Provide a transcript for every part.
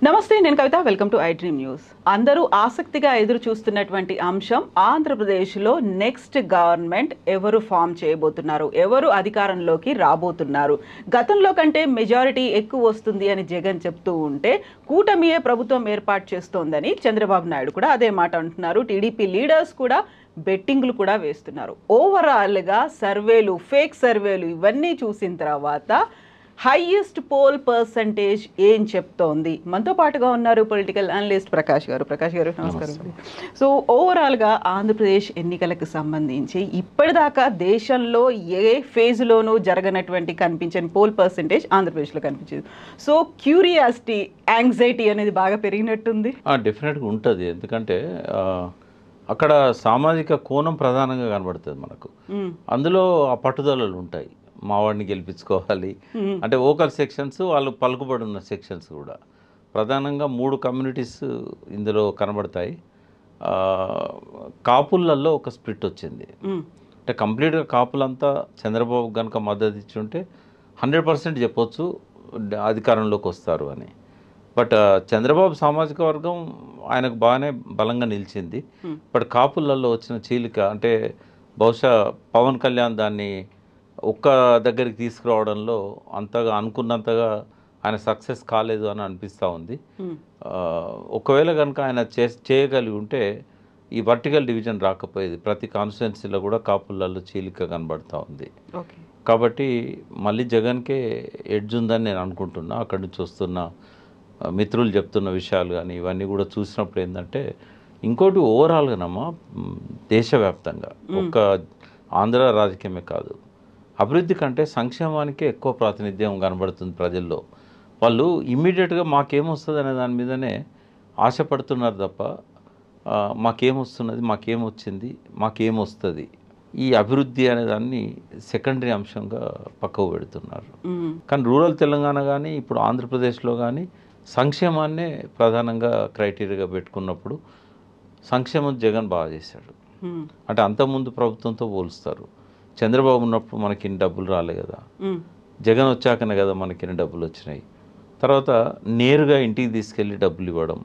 నమస్తే, నేను Kavitha. Welcome to I dream news. అందరూ ఆసక్తిగా ఎదురు చూస్తున్నటువంటి అంశం ఆంధ్రప్రదేశ్లో నెక్స్ట్ గవర్నమెంట్ ఎవరు ఫామ్ చేయబోతున్నారు, ఎవరు అధికారంలోకి రాబోతున్నారు. గతంలో కంటే మెజారిటీ ఎక్కువ వస్తుంది అని జగన్ చెప్తూ ఉంటే కూటమియే ప్రభుత్వం ఏర్పాటు చేస్తోందని చంద్రబాబు నాయుడు కూడా అదే మాట అంటున్నారు. టీడీపీ లీడర్స్ కూడా బెట్టింగ్లు కూడా వేస్తున్నారు. ఓవరాల్గా సర్వేలు, ఫేక్ సర్వేలు ఇవన్నీ చూసిన తర్వాత హైయెస్ట్ పోల్ పర్సంటేజ్ ఏం చెప్తోంది? మనతో పాటుగా ఉన్నారు పొలిటికల్ అనలిస్ట్ ప్రకాష్ గారు. ప్రకాష్ గారు నమస్కారం. సో ఓవరాల్గా ఆంధ్రప్రదేశ్ ఎన్నికలకు సంబంధించి ఇప్పటిదాకా దేశంలో ఏ ఫేజ్లోనూ జరగనటువంటి కనిపించని పోల్ పర్సంటేజ్ ఆంధ్రప్రదేశ్లో కనిపించింది. సో క్యూరియాసిటీ, యాంగ్జైటీ అనేది బాగా పెరిగినట్టుంది. డెఫినెట్గా ఉంటుంది. ఎందుకంటే అక్కడ సామాజిక కోణం ప్రధానంగా కనబడుతుంది మనకు. అందులో ఆ పట్టుదలలు ఉంటాయి. మావాడిని గెలిపించుకోవాలి అంటే ఓకల్ సెక్షన్స్, వాళ్ళు పలుకుబడి ఉన్న సెక్షన్స్ కూడా ప్రధానంగా 3 కమ్యూనిటీస్ ఇందులో కనబడతాయి. కాపులలో ఒక స్ప్లిట్ వచ్చింది. అంటే కంప్లీట్గా కాపులంతా చంద్రబాబు కనుక మద్దతు ఇచ్చి ఉంటే 100% చెప్పొచ్చు అధికారంలోకి వస్తారు అని. బట్ చంద్రబాబు సామాజిక వర్గం ఆయనకు బాగానే బలంగా నిలిచింది. బట్ కాపులలో వచ్చిన చీలిక అంటే బహుశా పవన్ కళ్యాణ్ దాన్ని ఒక్క దగ్గరికి తీసుకురావడంలో అంతగా అనుకున్నంతగా ఆయన సక్సెస్ కాలేదు అని అనిపిస్తూ ఉంది. ఒకవేళ కనుక ఆయన చేయగలిగి ఉంటే ఈ వర్టికల్ డివిజన్ రాకపోయేది. ప్రతి కాన్స్టిట్యున్సీలో కూడా కాపులలో చీలిక కనబడుతూ ఉంది. కాబట్టి మళ్ళీ జగన్కే ఎడ్జ్ ఉందని నేను అనుకుంటున్నా. అక్కడి నుంచి వస్తున్న మిత్రులు చెప్తున్న విషయాలు కానీ ఇవన్నీ కూడా చూసినప్పుడు ఏంటంటే, ఇంకోటి ఓవరాల్గానమ్మా దేశవ్యాప్తంగా ఒక్క ఆంధ్ర రాజకీయమే కాదు, అభివృద్ధి కంటే సంక్షేమానికే ఎక్కువ ప్రాతినిధ్యం కనబడుతుంది ప్రజల్లో. వాళ్ళు ఇమ్మీడియట్గా మాకేమొస్తుంది అనే దాని మీదనే ఆశపడుతున్నారు తప్ప మాకేమొస్తున్నది, మాకేమొచ్చింది, మాకేమొస్తుంది, ఈ అభివృద్ధి అనే దాన్ని సెకండరీ అంశంగా పక్కకు పెడుతున్నారు. కానీ రూరల్ తెలంగాణ కానీ ఇప్పుడు ఆంధ్రప్రదేశ్లో కానీ సంక్షేమాన్నే ప్రధానంగా క్రైటీరియాగా పెట్టుకున్నప్పుడు సంక్షేమం జగన్ బాగా చేశాడు. అంటే అంతకుముందు ప్రభుత్వంతో పోలుస్తారు. చంద్రబాబు ఉన్నప్పుడు మనకి ఇన్ని డబ్బులు రాలే కదా, జగన్ వచ్చాకనే కదా మనకి ఇన్ని డబ్బులు వచ్చినాయి. తర్వాత నేరుగా ఇంటికి తీసుకెళ్ళి డబ్బులు ఇవ్వడం,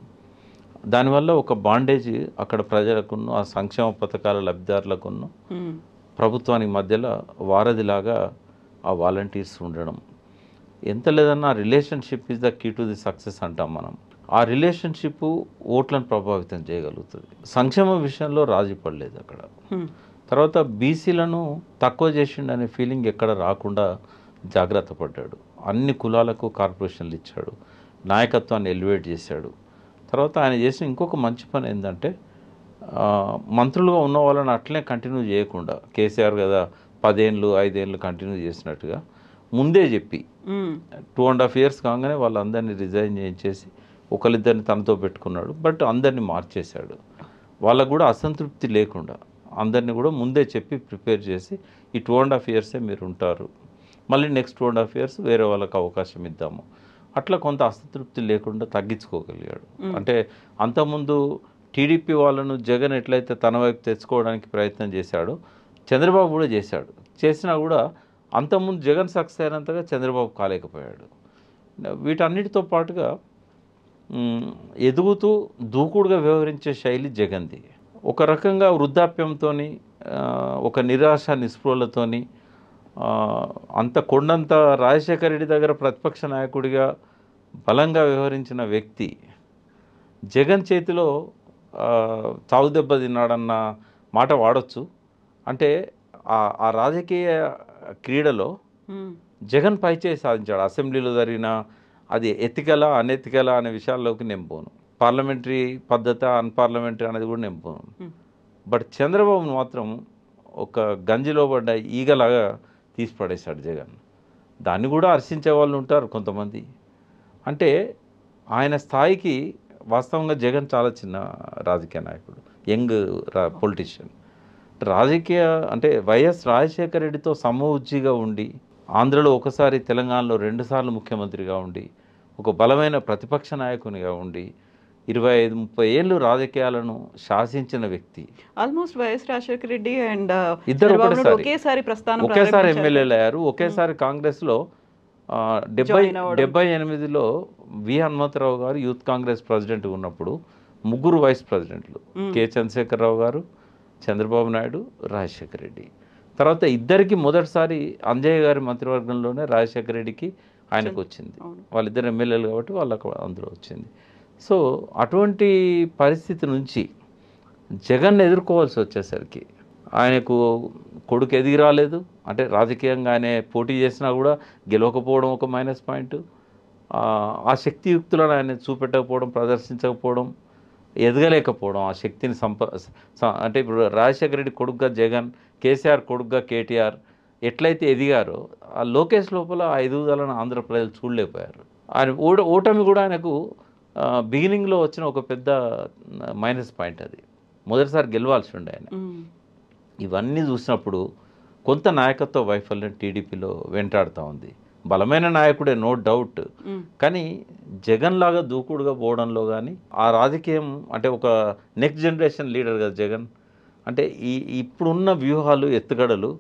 దానివల్ల ఒక బాండేజ్ అక్కడ ప్రజలకున్న ఆ సంక్షేమ పథకాల లబ్ధిదారులకున్న ప్రభుత్వానికి మధ్యలో వారధిలాగా ఆ వాలంటీర్స్ ఉండడం. ఎంత లేదన్నా relationship is the key to the success అంటాం మనం. ఆ రిలేషన్షిప్ ఓట్లను ప్రభావితం చేయగలుగుతుంది. సంక్షేమ విషయంలో రాజీ పడలేదు అక్కడ. తర్వాత బీసీలను తక్కువ చేసిండు అనే ఫీలింగ్ ఎక్కడ రాకుండా జాగ్రత్త పడ్డాడు. అన్ని కులాలకు కార్పొరేషన్లు ఇచ్చాడు, నాయకత్వాన్ని ఎలివేట్ చేశాడు. తర్వాత ఆయన చేసిన ఇంకొక మంచి పని ఏంటంటే, మంత్రులుగా ఉన్న వాళ్ళని అట్లనే కంటిన్యూ చేయకుండా, కేసీఆర్ కదా 10 ఏళ్ళు 5 ఏళ్ళు కంటిన్యూ చేసినట్టుగా ముందే చెప్పి 2.5 years కాగానే వాళ్ళందరినీ రిజైన్ చేయించేసి ఒకరిద్దరిని తనతో పెట్టుకున్నాడు. బట్ అందరినీ మార్చేశాడు. వాళ్ళకు కూడా అసంతృప్తి లేకుండా అందరినీ కూడా ముందే చెప్పి ప్రిపేర్ చేసి ఈ 2.5 years మీరు ఉంటారు, మళ్ళీ నెక్స్ట్ 2.5 years వేరే వాళ్ళకి అవకాశం ఇద్దాము, అట్లా కొంత అసంతృప్తి లేకుండా తగ్గించుకోగలిగాడు. అంటే అంతకుముందు టీడీపీ వాళ్ళను జగన్ ఎట్లయితే తన వైపు తెచ్చుకోవడానికి ప్రయత్నం చేశాడో చంద్రబాబు కూడా చేశాడు. చేసినా కూడా అంతకుముందు జగన్ సక్సెస్ అయినంతగా చంద్రబాబు కాలేకపోయాడు. వీటన్నిటితో పాటుగా ఎదుగుతూ దూకుడుగా వ్యవహరించే శైలి జగన్ది. ఒక రకంగా వృద్ధాప్యంతో, ఒక నిరాశ నిస్పృహలతో, అంత కొండంత రాజశేఖర రెడ్డి దగ్గర ప్రతిపక్ష నాయకుడిగా బలంగా వ్యవహరించిన వ్యక్తి జగన్ చేతిలో చావు దెబ్బ తిన్నాడన్న మాట వాడచ్చు. అంటే ఆ రాజకీయ క్రీడలో జగన్ పైచేయి సాధించాడు. అసెంబ్లీలో జరిగిన అది ఎథికలా అనెథికలా అనే విషయాల్లోకి నేను పోను, పార్లమెంటరీ పద్ధత అన్పార్లమెంటరీ అనేది కూడా నేను పోను. బట్ చంద్రబాబు మాత్రం ఒక గంజిలో పడ్డ ఈగలాగా తీసి పడేశాడు జగన్. దాన్ని కూడా హర్షించే వాళ్ళు ఉంటారు కొంతమంది. అంటే ఆయన స్థాయికి వాస్తవంగా జగన్ చాలా చిన్న రాజకీయ నాయకుడు, యంగ్ పొలిటీషియన్. రాజకీయ అంటే వైఎస్ రాజశేఖర రెడ్డితో సమవుజ్జిగా ఉండి, ఆంధ్రలో ఒకసారి తెలంగాణలో 2 సార్లు ముఖ్యమంత్రిగా ఉండి, ఒక బలమైన ప్రతిపక్ష నాయకునిగా ఉండి, 25-30 ఏళ్ళు రాజకీయాలను శాసించిన వ్యక్తి. Almost YS Rajasekhara Reddy and ఇద్దరు ఒకేసారి ప్రస్థానం ఒకేసారి ఎమ్మెల్యేలు అయ్యారు. ఒకేసారి కాంగ్రెస్లో 78లో వి హనుమంతరావు గారు యూత్ కాంగ్రెస్ ప్రెసిడెంట్ ఉన్నప్పుడు ముగ్గురు వైస్ ప్రెసిడెంట్లు, కె చంద్రశేఖరరావు గారు, చంద్రబాబు నాయుడు, రాజశేఖర రెడ్డి. తర్వాత ఇద్దరికి మొదటిసారి అంజయ్య గారి మంత్రివర్గంలోనే రాజశేఖర రెడ్డికి ఆయనకు వచ్చింది. వాళ్ళిద్దరు ఎమ్మెల్యేలు కాబట్టి వాళ్ళకు అందులో వచ్చింది. సో అటువంటి పరిస్థితి నుంచి జగన్ ఎదుర్కోవాల్సి వచ్చేసరికి ఆయనకు కొడుకు ఎదిగి రాలేదు. అంటే రాజకీయంగా ఆయన పోటీ చేసినా కూడా గెలవకపోవడం ఒక మైనస్ పాయింట్. ఆ శక్తియుక్తులను ఆయన చూపెట్టకపోవడం, ప్రదర్శించకపోవడం, ఎదగలేకపోవడం, ఆ శక్తిని అంటే ఇప్పుడు రాజశేఖర రెడ్డి కొడుకుగా జగన్, కేసీఆర్ కొడుకుగా కేటీఆర్ ఎట్లయితే ఎదిగారో ఆ లోకేష్ లోపల ఆ ఎదుగుదలను ఆంధ్ర ప్రజలు చూడలేకపోయారు. ఆయన ఓటమి కూడా ఆయనకు బిగినింగ్లో వచ్చిన ఒక పెద్ద మైనస్ పాయింట్. అది మొదటిసారి గెలవాల్సి ఉండే ఆయన. ఇవన్నీ చూసినప్పుడు కొంత నాయకత్వ వైఫల్యం టీడీపీలో వెంటాడుతూ ఉంది. బలమైన నాయకుడే, నో డౌట్. కానీ జగన్ లాగా దూకుడుగా పోవడంలో కానీ ఆ రాజకీయం అంటే ఒక నెక్స్ట్ జనరేషన్ లీడర్ కదా జగన్. అంటే ఇప్పుడున్న వ్యూహాలు, ఎత్తుగడలు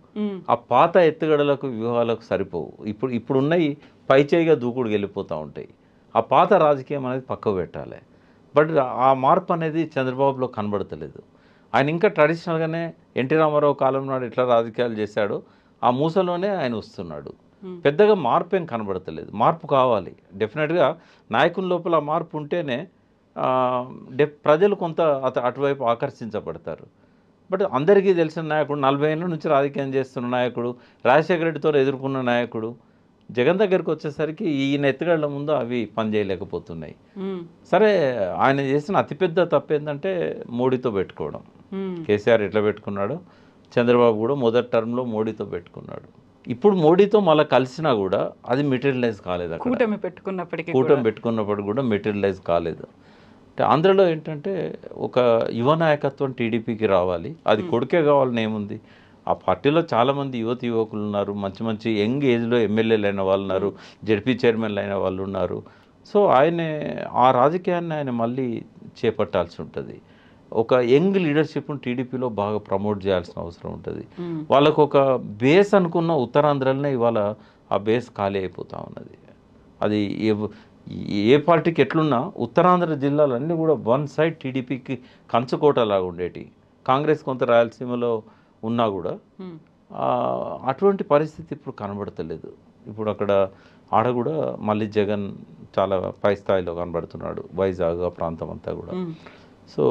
ఆ పాత ఎత్తుగడలకు వ్యూహాలకు సరిపోవు. ఇప్పుడున్నవి పైచేయిగా దూకుడుగా వెళ్ళిపోతూ ఉంటాయి. ఆ పాత రాజకీయం అనేది పక్కకు పెట్టాలి. బట్ ఆ మార్పు అనేది చంద్రబాబులో కనబడతలేదు. ఆయన ఇంకా ట్రెడిషనల్గానే ఎన్టీ రామారావు కాలం నాడు ఎట్లా రాజకీయాలు చేశాడో ఆ మూసలోనే ఆయన వస్తున్నాడు. పెద్దగా మార్పు ఏం కనబడతలేదు. మార్పు కావాలి డెఫినెట్గా. నాయకుల లోపల మార్పు ఉంటేనే ప్రజలు కొంత అటువైపు ఆకర్షించబడతారు. బట్ అందరికీ తెలిసిన నాయకుడు, 40 ఏళ్ళ నుంచి రాజకీయం చేస్తున్న నాయకుడు, రాజశేఖర రెడ్డితో ఎదుర్కొన్న నాయకుడు, జగన్ దగ్గరికి వచ్చేసరికి ఈయన ఎత్తుగడల ముందు అవి పనిచేయలేకపోతున్నాయి. సరే, ఆయన చేసిన అతిపెద్ద తప్పు ఏంటంటే మోడీతో పెట్టుకోవడం. కేసీఆర్ ఎట్లా పెట్టుకున్నాడో చంద్రబాబు కూడా మొదటి టర్మ్లో మోడీతో పెట్టుకున్నాడు. ఇప్పుడు మోడీతో మళ్ళీ కలిసినా కూడా అది మెటీరియలైజ్ కాలేదు. కూటమి పెట్టుకున్నప్పుడు కూడా మెటీరియలైజ్ కాలేదు. అంటే ఆంధ్రలో ఏంటంటే ఒక యువ నాయకత్వం టీడీపీకి రావాలి. అది కొడుకే కావాలని ఏముంది. ఆ పార్టీలో చాలామంది యువకులు ఉన్నారు, మంచి మంచి యంగ్ ఏజ్లో ఎమ్మెల్యేలు అయిన వాళ్ళు ఉన్నారు, జెడ్పీ చైర్మన్లు అయిన వాళ్ళు ఉన్నారు. సో ఆ రాజకీయాన్ని ఆయన మళ్ళీ చేపట్టాల్సి ఉంటుంది. ఒక యంగ్ లీడర్షిప్ను టీడీపీలో బాగా ప్రమోట్ చేయాల్సిన అవసరం ఉంటుంది. వాళ్ళకు ఒక బేస్ అనుకున్న ఉత్తరాంధ్రలోనే ఇవాళ ఆ బేస్ ఖాళీ అయిపోతూ ఉన్నది. అది ఏ పార్టీకి ఎట్లున్నా ఉత్తరాంధ్ర జిల్లాలన్నీ కూడా వన్ సైడ్ టీడీపీకి కంచుకోటలాగా ఉండేటి. కాంగ్రెస్ కొంత రాయలసీమలో ఉన్నా కూడా అటువంటి పరిస్థితి ఇప్పుడు కనబడతలేదు. ఇప్పుడు ఆడ కూడా మళ్ళీ జగన్ చాలా పై స్థాయిలో కనబడుతున్నాడు, వైజాగ్ ప్రాంతం అంతా కూడా. సో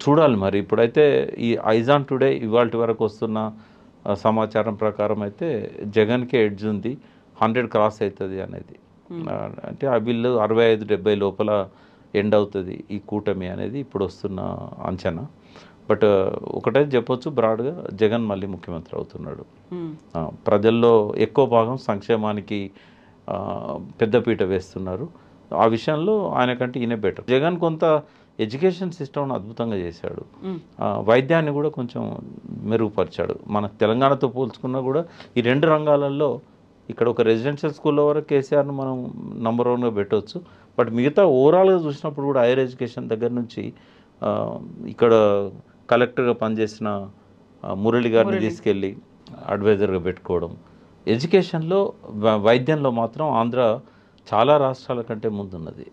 చూడాలి మరి. ఇప్పుడైతే ఈ ఐజాన్ టుడే ఇవాళ వరకు వస్తున్న సమాచారం ప్రకారం అయితే జగన్కే ఎడ్జ్ ఉంది, 100 క్రాస్ అవుతుంది అనేది. అంటే ఆ బిల్లు 65-70 లోపల ఎండ్ అవుతుంది ఈ కూటమి అనేది ఇప్పుడు వస్తున్న అంచనా. బట్ ఒకటే చెప్పొచ్చు బ్రాడ్గా, జగన్ మళ్ళీ ముఖ్యమంత్రి అవుతున్నాడు. ప్రజల్లో ఎక్కువ భాగం సంక్షేమానికి పెద్దపీట వేస్తున్నారు. ఆ విషయంలో ఆయనకంటే ఈయన బెటర్. జగన్ కొంత ఎడ్యుకేషన్ సిస్టమ్ను అద్భుతంగా చేశాడు, వైద్యాన్ని కూడా కొంచెం మెరుగుపరిచాడు. మన తెలంగాణతో పోల్చుకున్నా కూడా ఈ 2 రంగాలలో ఇక్కడ ఒక రెసిడెన్షియల్ స్కూల్లో వరకు కేసీఆర్ను మనం నంబర్ 1గా పెట్టవచ్చు. బట్ మిగతా ఓవరాల్గా చూసినప్పుడు కూడా హైయర్ ఎడ్యుకేషన్ దగ్గర నుంచి ఇక్కడ కలెక్టర్గా పనిచేసిన మురళి గారిని తీసుకెళ్ళి అడ్వైజర్గా పెట్టుకోవడం, ఎడ్యుకేషన్లో వైద్యంలో మాత్రం ఆంధ్ర చాలా రాష్ట్రాల కంటే ముందున్నది.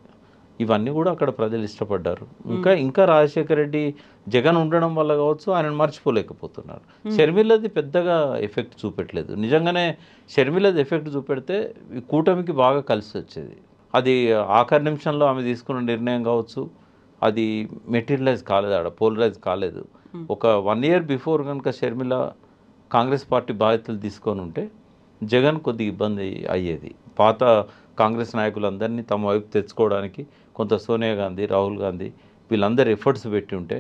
ఇవన్నీ కూడా అక్కడ ప్రజలు ఇష్టపడ్డారు. ఇంకా రాజశేఖర రెడ్డి జగన్ ఉండడం వల్ల కావచ్చు ఆయనను మర్చిపోలేకపోతున్నారు. షర్మిలది పెద్దగా ఎఫెక్ట్ చూపెట్టలేదు. నిజంగానే షర్మిలది ఎఫెక్ట్ చూపెడితే ఈ కూటమికి బాగా కలిసి వచ్చేది. అది ఆఖరి నిమిషంలో ఆమె తీసుకున్న నిర్ణయం కావచ్చు, అది మెటీరియలైజ్ కాలేదు, పోలరైజ్ కాలేదు. ఒక 1 year బిఫోర్ కనుక షర్మిల కాంగ్రెస్ పార్టీ బాధ్యతలు తీసుకొని ఉంటే జగన్ కొద్దిగా ఇబ్బంది అయ్యేది. పాత కాంగ్రెస్ నాయకులందరినీ తమ వైపు తెచ్చుకోవడానికి కొంత సోనియా గాంధీ, రాహుల్ గాంధీ వీళ్ళందరూ ఎఫర్ట్స్ పెట్టి ఉంటే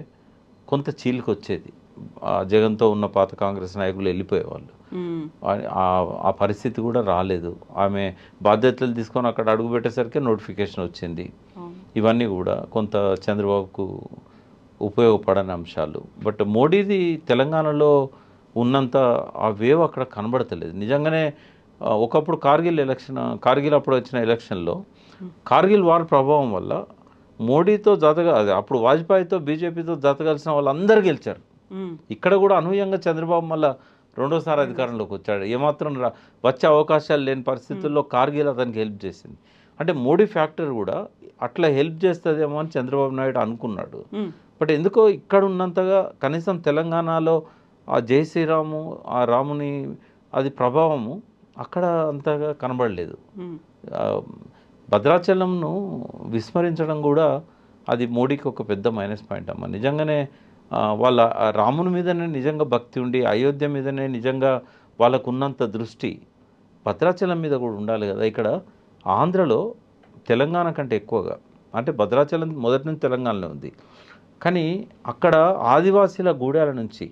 కొంత చీలికి వచ్చేది. జగన్తో ఉన్న పాత కాంగ్రెస్ నాయకులు వెళ్ళిపోయేవాళ్ళు. ఆ పరిస్థితి కూడా రాలేదు. ఆమె బాధ్యతలు తీసుకొని అక్కడ అడుగు పెట్టేసరికి నోటిఫికేషన్ వచ్చింది. ఇవన్నీ కూడా కొంత చంద్రబాబుకు ఉపయోగపడని అంశాలు. బట్ మోడీది తెలంగాణలో ఉన్నంత ఆ వేవ్ అక్కడ కనబడతలేదు. నిజంగానే ఒకప్పుడు కార్గిల్ అప్పుడు వచ్చిన ఎలక్షన్లో కార్గిల్ వార్ ప్రభావం వల్ల మోడీతో జతగా అదే అప్పుడు వాజ్పేయితో బీజేపీతో జతగలిసిన వాళ్ళందరూ గెలిచారు. ఇక్కడ కూడా అనూహ్యంగా చంద్రబాబు మళ్ళా రెండోసారి అధికారంలోకి వచ్చాడు. ఏమాత్రం వచ్చే అవకాశాలు లేని పరిస్థితుల్లో కార్గిల్ అతనికి హెల్ప్ చేసింది. అంటే మోడీ ఫ్యాక్టర్ కూడా అట్లా హెల్ప్ చేస్తుందేమో అని చంద్రబాబు నాయుడు అనుకున్నాడు. బట్ ఎందుకో ఇక్కడ ఉన్నంతగా కనీసం తెలంగాణలో ఆ జై శ్రీరాము ఆ రాముని అది ప్రభావము అక్కడ అంతగా కనబడలేదు. భద్రాచలంను విస్మరించడం కూడా అది మోడీకి ఒక పెద్ద మైనస్ పాయింట్ అమ్మ. నిజంగానే వాళ్ళ రాముని మీదనే నిజంగా భక్తి ఉండి అయోధ్య మీదనే నిజంగా వాళ్ళకు ఉన్నంత దృష్టి భద్రాచలం మీద కూడా ఉండాలి కదా. ఇక్కడ ఆంధ్రలో తెలంగాణ కంటే ఎక్కువగా అంటే భద్రాచలం మొదటి నుంచి తెలంగాణలో ఉంది, కానీ అక్కడ ఆదివాసీల గూడాల నుంచి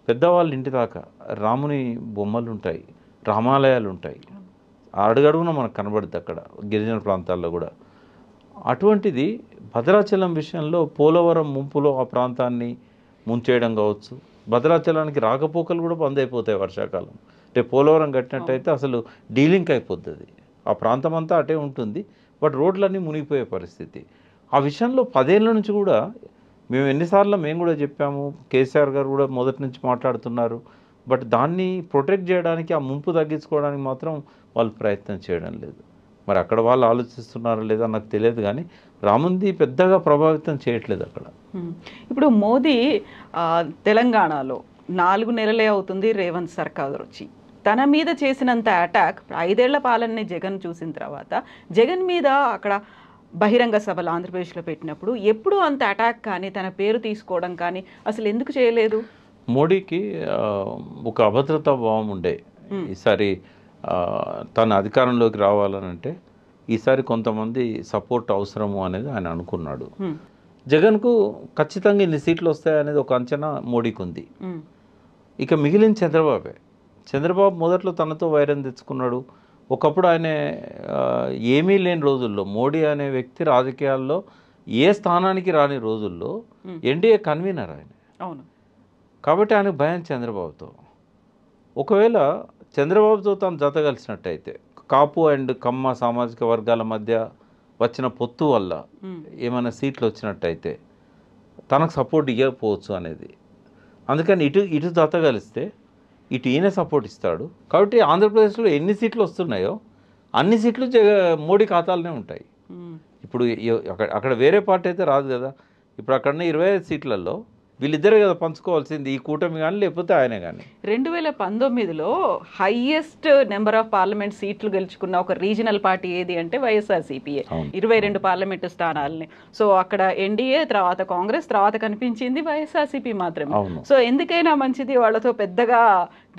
పెద్దవాళ్ళ ఇంటి దాకా రాముని బొమ్మలు ఉంటాయి, రామాలయాలు ఉంటాయి, అడుగడుగున మనకు కనబడుతుంది అక్కడ గిరిజన ప్రాంతాల్లో కూడా. అటువంటిది భద్రాచలం విషయంలో పోలవరం ముంపులో ఆ ప్రాంతాన్ని ముంచేయడం కావచ్చు, భద్రాచలానికి రాకపోకలు కూడా బంద్ అయిపోతాయి వర్షాకాలం. రేపు పోలవరం కట్టినట్టయితే అసలు డీలింక్ అయిపోతుంది, ఆ ప్రాంతం అంతా అటే ఉంటుంది, బట్ రోడ్లన్నీ మునిగిపోయే పరిస్థితి. ఆ విషయంలో 10 ఏళ్ళ నుంచి కూడా మేము కూడా చెప్పాము, కేసీఆర్ గారు కూడా మొదటి నుంచి మాట్లాడుతున్నారు. బట్ దాన్ని ప్రొటెక్ట్ చేయడానికి ఆ ముంపు తగ్గించుకోవడానికి మాత్రం వాళ్ళు ప్రయత్నం చేయడం లేదు. మరి అక్కడ వాళ్ళు ఆలోచిస్తున్నారో లేదా నాకు తెలియదు, కానీ రాముంది పెద్దగా ప్రభావితం చేయట్లేదు అక్కడ. ఇప్పుడు మోదీ తెలంగాణలో 4 నెలలే అవుతుంది రేవంత్ సర్కార్ వచ్చి, తన మీద చేసినంత అటాక్ 5 ఏళ్ల పాలనని జగన్ చూసిన తర్వాత జగన్ మీద అక్కడ బహిరంగ సభలు ఆంధ్రప్రదేశ్లో పెట్టినప్పుడు ఎప్పుడు అంత అటాక్ కానీ తన పేరు తీసుకోవడం కానీ అసలు ఎందుకు చేయలేదు? మోడీకి ఒక అభద్రతా భావం ఉండే. ఈసారి తన అధికారంలోకి రావాలనంటే ఈసారి కొంతమంది సపోర్ట్ అవసరము అనేది ఆయన అనుకున్నాడు. జగన్కు ఖచ్చితంగా ఇన్ని సీట్లు వస్తాయనేది ఒక అంచనా మోడీకి ఉంది. ఇక మిగిలిన చంద్రబాబు మొదట్లో తనతో వైరం తెచ్చుకున్నాడు. ఒకప్పుడు ఆయన ఏమీ లేని రోజుల్లో మోడీ అనే వ్యక్తి రాజకీయాల్లో ఏ స్థానానికి రాని రోజుల్లో ఎన్డీఏ కన్వీనర్ ఆయన. అవును. కాబట్టి ఆయనకు భయం చంద్రబాబుతో. ఒకవేళ చంద్రబాబుతో తాను జత కలిసినట్టయితే కాపు అండ్ కమ్మ సామాజిక వర్గాల మధ్య వచ్చిన పొత్తు వల్ల ఏమైనా సీట్లు వచ్చినట్టయితే తనకు సపోర్ట్ ఇవ్వకపోవచ్చు అనేది. అందుకని ఇటు జత కలిస్తే ఇటు ఈయన సపోర్ట్ ఇస్తాడు. కాబట్టి ఆంధ్రప్రదేశ్లో ఎన్ని సీట్లు వస్తున్నాయో అన్ని సీట్లు మోడీ ఖాతాలోనే ఉంటాయి. ఇప్పుడు అక్కడ వేరే పార్టీ అయితే రాదు కదా. ఇప్పుడు అక్కడనే 25 సీట్లలో వీళ్ళిద్దరే కదా పంచుకోవాల్సింది, ఈ కూటమి కానీ లేకపోతే ఆయనే కానీ. 2019లో హైయెస్ట్ నెంబర్ ఆఫ్ పార్లమెంట్ సీట్లు గెలుచుకున్న ఒక రీజనల్ పార్టీ ఏది అంటే వైఎస్ఆర్సీపీఏ, 22 పార్లమెంటు స్థానాలని. సో అక్కడ ఎన్డీఏ తర్వాత కాంగ్రెస్ తర్వాత కనిపించింది వైఎస్ఆర్సీపీ మాత్రమే. సో ఎందుకైనా మంచిది వాళ్ళతో పెద్దగా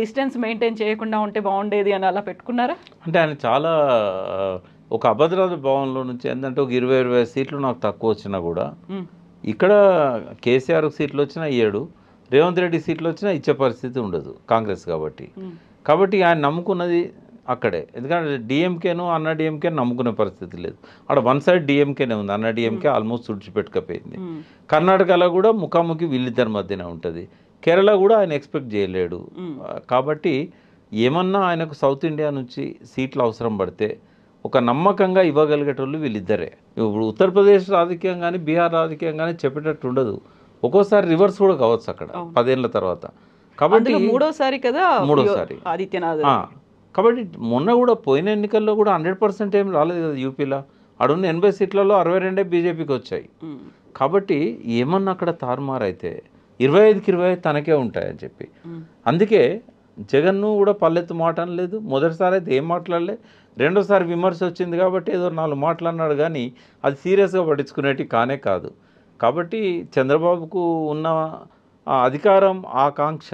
డిస్టెన్స్ మెయింటైన్ చేయకుండా ఉంటే బాగుండేది అని అలా పెట్టుకున్నారా? అంటే ఆయన చాలా ఒక అభద్రత భావంలో నుంచి ఏంటంటే ఒక 20-25 సీట్లు నాకు తక్కువ వచ్చినా కూడా ఇక్కడ కేసీఆర్ సీట్లు వచ్చినా 7, రేవంత్ రెడ్డి సీట్లు వచ్చినా ఇచ్చే పరిస్థితి ఉండదు కాంగ్రెస్ కాబట్టి ఆయన నమ్ముకున్నది అక్కడే. ఎందుకంటే డిఎంకేను అన్నా డిఎంకే నమ్ముకునే పరిస్థితి లేదు. అక్కడ వన్ సైడ్ డిఎంకేనే ఉంది, అన్నా డిఎంకే ఆల్మోస్ట్ తుడిచిపెట్టుకపోయింది. కర్ణాటకలో కూడా ముఖాముఖి వీళ్ళిద్దరి మధ్యనే ఉంటుంది. కేరళ కూడా ఆయన ఎక్స్పెక్ట్ చేయలేడు. కాబట్టి ఏమన్నా ఆయనకు సౌత్ ఇండియా నుంచి సీట్లు అవసరం పడితే ఒక నమ్మకంగా ఇవ్వగలిగేటోళ్ళు వీళ్ళిద్దరే. ఇప్పుడు ఉత్తరప్రదేశ్ రాజకీయం కానీ బీహార్ రాజకీయం కానీ చెప్పేటట్టు ఉండదు. ఒక్కోసారి రివర్స్ కూడా కావచ్చు అక్కడ 10 ఏళ్ళ తర్వాత. కాబట్టి మూడోసారి ఆదిత్యనాథ్. కాబట్టి మొన్న కూడా పోయిన ఎన్నికల్లో కూడా 100% ఏం రాలేదు కదా యూపీలో. అడున్న 80 సీట్లలో 62 బీజేపీకి వచ్చాయి. కాబట్టి ఏమన్నా అక్కడ తారుమారైతే 25కి 25 తనకే ఉంటాయని చెప్పి అందుకే జగన్ను కూడా పల్లెత్తు మాట అనలేదు. మొదటిసారి అయితే ఏం మాట్లాడలే, రెండోసారి విమర్శ వచ్చింది కాబట్టి ఏదో 4 మాట్లాడినాడు, కానీ అది సీరియస్గా పట్టించుకునేటి కానే కాదు. కాబట్టి చంద్రబాబుకు ఉన్న అధికారం ఆకాంక్ష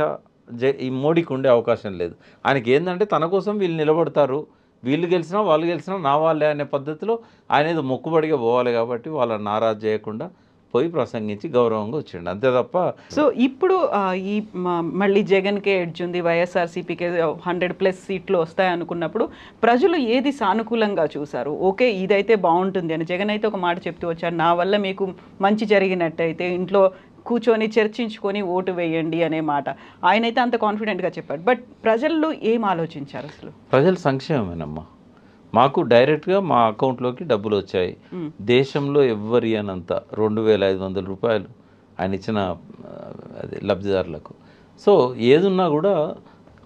ఈ మోడీకి ఉండే అవకాశం లేదు. ఆయనకి ఏంటంటే తన కోసం వీళ్ళు నిలబడతారు, వీళ్ళు గెలిచినా వాళ్ళు గెలిచినా నా వాళ్ళే అనే పద్ధతిలో ఆయన ఏదో మొక్కుబడిగా పోవాలి. కాబట్టి వాళ్ళని నారాజు చేయకుండా పోయి ప్రసంగించి గౌరవంగా వచ్చిండు, అంతే తప్ప. సో ఇప్పుడు ఈ మళ్ళీ జగన్కే ఎడ్జ్ ఉంది, వైఎస్ఆర్సీపీకే 100+ సీట్లు వస్తాయి అనుకున్నప్పుడు ప్రజలు ఏది సానుకూలంగా చూశారు? ఓకే ఇదైతే బాగుంటుంది అని జగన్ అయితే ఒక మాట చెప్తూ వచ్చారు, నా వల్ల మీకు మంచి జరిగినట్టయితే ఇంట్లో కూర్చొని చర్చించుకొని ఓటు వేయండి అనే మాట ఆయన అయితే అంత కాన్ఫిడెంట్గా చెప్పాడు. బట్ ప్రజల్లో ఏం ఆలోచించారు? అసలు ప్రజలు సంక్షేమమేనమ్మా. మాకు డైరెక్ట్గా మా అకౌంట్లోకి డబ్బులు వచ్చాయి. దేశంలో ఎవ్వరి అనంత 2,500 రూపాయలు ఆయన ఇచ్చిన అది లబ్ధిదారులకు. సో ఏదున్నా కూడా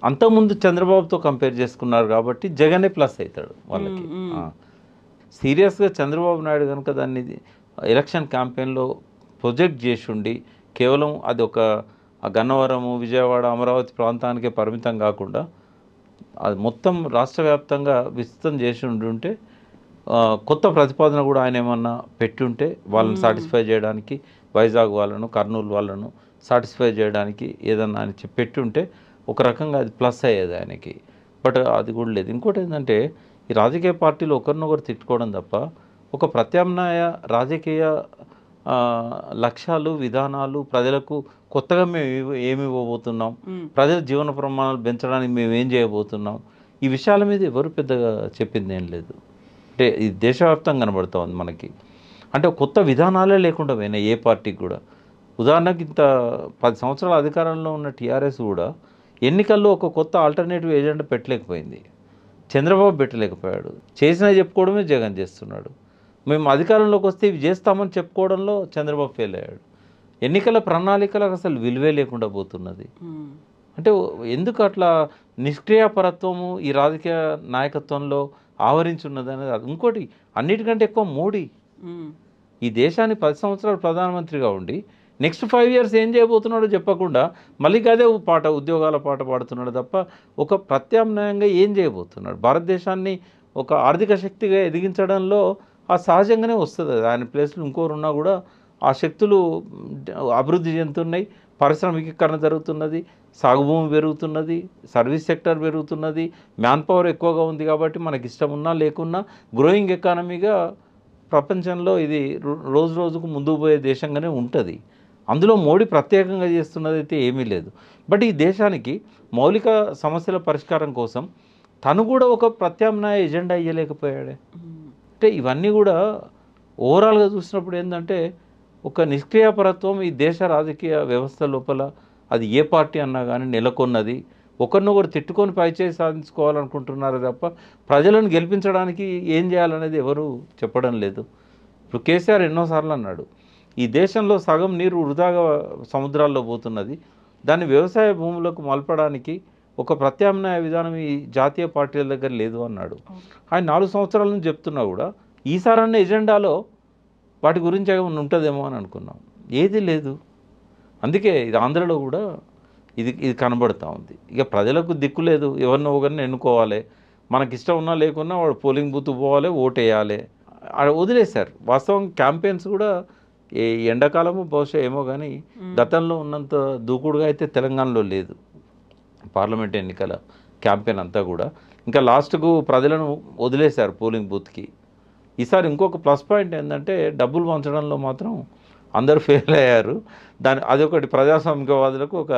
అంతకుముందు చంద్రబాబుతో కంపేర్ చేసుకున్నారు కాబట్టి జగనే ప్లస్ అవుతాడు వాళ్ళకి. సీరియస్గా చంద్రబాబు నాయుడు కనుక దాన్ని ఎలక్షన్ క్యాంపెయిన్లో ప్రొజెక్ట్ చేసి ఉండి కేవలం అది ఒక గన్నవరము, విజయవాడ, అమరావతి ప్రాంతానికే పరిమితం కాకుండా అది మొత్తం రాష్ట్ర వ్యాప్తంగా విస్తృతం చేసి ఉంటే కొత్త ప్రతిపాదన కూడా ఆయన ఏమన్నా పెట్టి ఉంటే వాళ్ళని సాటిస్ఫై చేయడానికి, వైజాగ్ వాళ్ళను, కర్నూలు వాళ్ళను సాటిస్ఫై చేయడానికి ఏదన్నా ఆయన పెట్టి ఉంటే ఒక రకంగా అది ప్లస్ అయ్యేది ఆయనకి. బట్ అది కూడా లేదు. ఇంకోటి ఏంటంటే ఈ రాజకీయ పార్టీలు ఒకరినొకరు తిట్టుకోవడం తప్ప ఒక ప్రత్యామ్నాయ రాజకీయ లక్ష్యాలు, విధానాలు, ప్రజలకు కొత్తగా మేము ఏమి ఇవ్వబోతున్నాం, ప్రజల జీవన ప్రమాణాలు పెంచడానికి మేము ఏం చేయబోతున్నాం, ఈ విషయాల మీద ఎవరు పెద్దగా చెప్పింది ఏం లేదు. అంటే ఇది దేశవ్యాప్తంగా కనబడుతోంది మనకి. అంటే కొత్త విధానాలే లేకుండా పోయినాయి ఏ పార్టీకి కూడా. ఉదాహరణకి ఇంత 10 సంవత్సరాల అధికారంలో ఉన్న టీఆర్ఎస్ కూడా ఎన్నికల్లో ఒక కొత్త ఆల్టర్నేటివ్ ఏజెండా పెట్టలేకపోయింది. చంద్రబాబు పెట్టలేకపోయాడు. చేసినా చెప్పుకోవడమే జగన్ చేస్తున్నాడు. మేము అధికారంలోకి వస్తే ఇవి చేస్తామని చెప్పుకోవడంలో చంద్రబాబు ఫెయిల్ అయ్యాడు. ఎన్నికల ప్రణాళికలకు అసలు విలువే లేకుండా పోతున్నది. అంటే ఎందుకు అట్లా నిష్క్రియాపరత్వము ఈ రాజకీయ నాయకత్వంలో ఆవరించి ఉన్నది అనేది. ఇంకోటి అన్నిటికంటే ఎక్కువ మోడీ ఈ దేశాన్ని 10 సంవత్సరాలు ప్రధానమంత్రిగా ఉండి నెక్స్ట్ 5 years ఏం చేయబోతున్నాడో చెప్పకుండా మళ్ళీ అదే పాట, ఉద్యోగాల పాట పాడుతున్నాడు తప్ప ఒక ప్రత్యామ్నాయంగా ఏం చేయబోతున్నాడు. భారతదేశాన్ని ఒక ఆర్థిక శక్తిగా ఎదిగించడంలో ఆ సహజంగానే వస్తుంది. ఆయన ప్లేస్లో ఇంకోరు ఉన్నా కూడా ఆ శక్తులు అభివృద్ధి చెందుతున్నాయి, పారిశ్రామికీకరణ జరుగుతున్నది, సాగుభూమి పెరుగుతున్నది, సర్వీస్ సెక్టర్ పెరుగుతున్నది, మ్యాన్ పవర్ ఎక్కువగా ఉంది. కాబట్టి మనకి ఇష్టం ఉన్నా లేకున్నా గ్రోయింగ్ ఎకానమీగా ప్రపంచంలో ఇది రోజు రోజుకు ముందుకు పోయే దేశంగానే ఉంటుంది. అందులో మోడీ ప్రత్యేకంగా చేస్తున్నది అయితే ఏమీ లేదు. బట్ ఈ దేశానికి మౌలిక సమస్యల పరిష్కారం కోసం తను కూడా ఒక ప్రత్యామ్నాయ ఎజెండా ఇవ్వలేకపోయాడే. అంటే ఇవన్నీ కూడా ఓవరాల్గా చూసినప్పుడు ఏంటంటే ఒక నిష్క్రియాపరత్వం ఈ దేశ రాజకీయ వ్యవస్థ లోపల అది ఏ పార్టీ అన్నా కానీ నెలకొన్నది. ఒకరినొకరు తిట్టుకొని పైచేసి సాధించుకోవాలనుకుంటున్నారు తప్ప ప్రజలను గెలిపించడానికి ఏం చేయాలనేది ఎవరు చెప్పడం లేదు. ఇప్పుడు కేసీఆర్ ఎన్నోసార్లు అన్నాడు, ఈ దేశంలో సగం నీరు వృధాగా సముద్రాల్లో పోతున్నది, దాన్ని వ్యవసాయ భూములకు మలపడానికి ఒక ప్రత్యామ్నాయ విధానం ఈ జాతీయ పార్టీల దగ్గర లేదు అన్నాడు. ఆయన 4 సంవత్సరాల నుంచి చెప్తున్నా కూడా ఈసారన్న ఎజెండాలో వాటి గురించి ఏమైనా ఉంటుందేమో అని అనుకున్నాం. ఏది లేదు. అందుకే ఇది ఆంధ్రలో కూడా ఇది కనబడుతూ ఉంది. ఇక ప్రజలకు దిక్కు లేదు, ఎవరినో ఒకరిని ఎన్నుకోవాలి, మనకి ఇష్టం ఉన్నా లేకున్నా వాడు పోలింగ్ బూత్ పోవాలి, ఓటు వేయాలి, వదిలేశారు. వాస్తవం క్యాంపెయిన్స్ కూడా ఏ ఎండాకాలము బహుశా ఏమో కానీ గతంలో ఉన్నంత దూకుడుగా అయితే తెలంగాణలో లేదు పార్లమెంట్ ఎన్నికల క్యాంపెయిన్ అంతా కూడా. ఇంకా లాస్ట్కు ప్రజలను వదిలేశారు పోలింగ్ బూత్కి. ఈసారి ఇంకొక ప్లస్ పాయింట్ ఏంటంటే డబ్బులు పంచడంలో మాత్రం అందరూ ఫెయిల్ అయ్యారు. అదొకటి ప్రజాస్వామికవాదులకు ఒక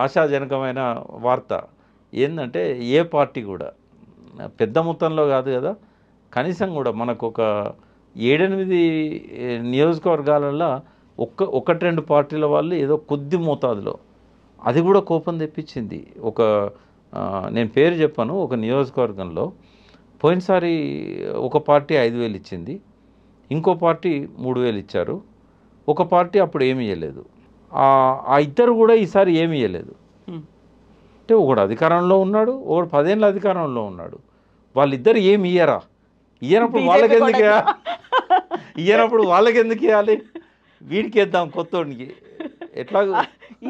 ఆశాజనకమైన వార్త ఏంటంటే ఏ పార్టీ కూడా పెద్ద మొత్తంలో కాదు కదా, కనీసం కూడా మనకు ఒక 7-8 నియోజకవర్గాలలో 1-2 పార్టీల వాళ్ళు ఏదో కొద్ది మోతాదులో అది కూడా కోపం తెప్పించింది. నేను పేరు చెప్పాను, ఒక నియోజకవర్గంలో పోయినసారి ఒక పార్టీ 5,000 ఇచ్చింది, ఇంకో పార్టీ 3,000 ఇచ్చారు, ఒక పార్టీ అప్పుడు ఏమీ ఇవ్వలేదు. ఆ ఇద్దరు కూడా ఈసారి ఏమీ ఇవ్వలేదు. అంటే ఒకడు అధికారంలో ఉన్నాడు, ఒకడు 10 ఏళ్ళ అధికారంలో ఉన్నాడు. వాళ్ళిద్దరు ఏమి ఇయ్యనప్పుడు వాళ్ళకెందుకు ఇవ్వాలి, వీడికి వేద్దాం కొత్తోడికి. ఎట్లాగో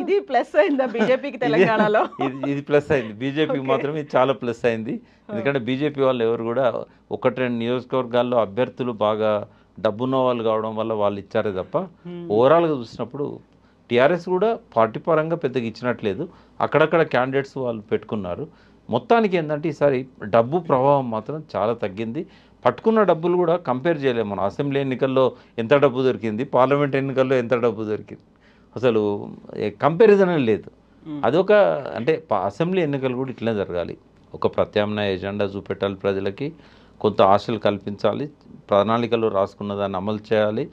ఇది ప్లస్ అయిందా బీజేపీకి తెలంగాణలో? ఇది ప్లస్ అయింది బీజేపీకి మాత్రం, ఇది చాలా ప్లస్ అయింది. ఎందుకంటే బీజేపీ వాళ్ళు ఎవరు కూడా 1-2 నియోజకవర్గాల్లో అభ్యర్థులు బాగా డబ్బున్న వాళ్ళు కావడం వల్ల వాళ్ళు ఇచ్చారే తప్ప ఓవరాల్గా చూసినప్పుడు టీఆర్ఎస్ కూడా పార్టీ పరంగా పెద్దగా ఇచ్చినట్లేదు. అక్కడక్కడ క్యాండిడేట్స్ వాళ్ళు పెట్టుకున్నారు. మొత్తానికి ఏంటంటే ఈసారి డబ్బు ప్రభావం మాత్రం చాలా తగ్గింది. పట్టుకున్న డబ్బులు కూడా కంపేర్ చేయలేము. మన అసెంబ్లీ ఎన్నికల్లో ఎంత డబ్బు దొరికింది, పార్లమెంట్ ఎన్నికల్లో ఎంత డబ్బు దొరికింది, అసలు కంపారిజన్ లేదు. అదొక అంటే అసెంబ్లీ ఎన్నికలు కూడా ఇట్లనే జరగాలి. ఒక ప్రత్యామ్నాయ ఎజెండా చూపెట్టాలి, ప్రజలకి కొంత ఆశలు కల్పించాలి, ప్రణాళికలు రాసుకున్న దాన్ని అమలు చేయాలి.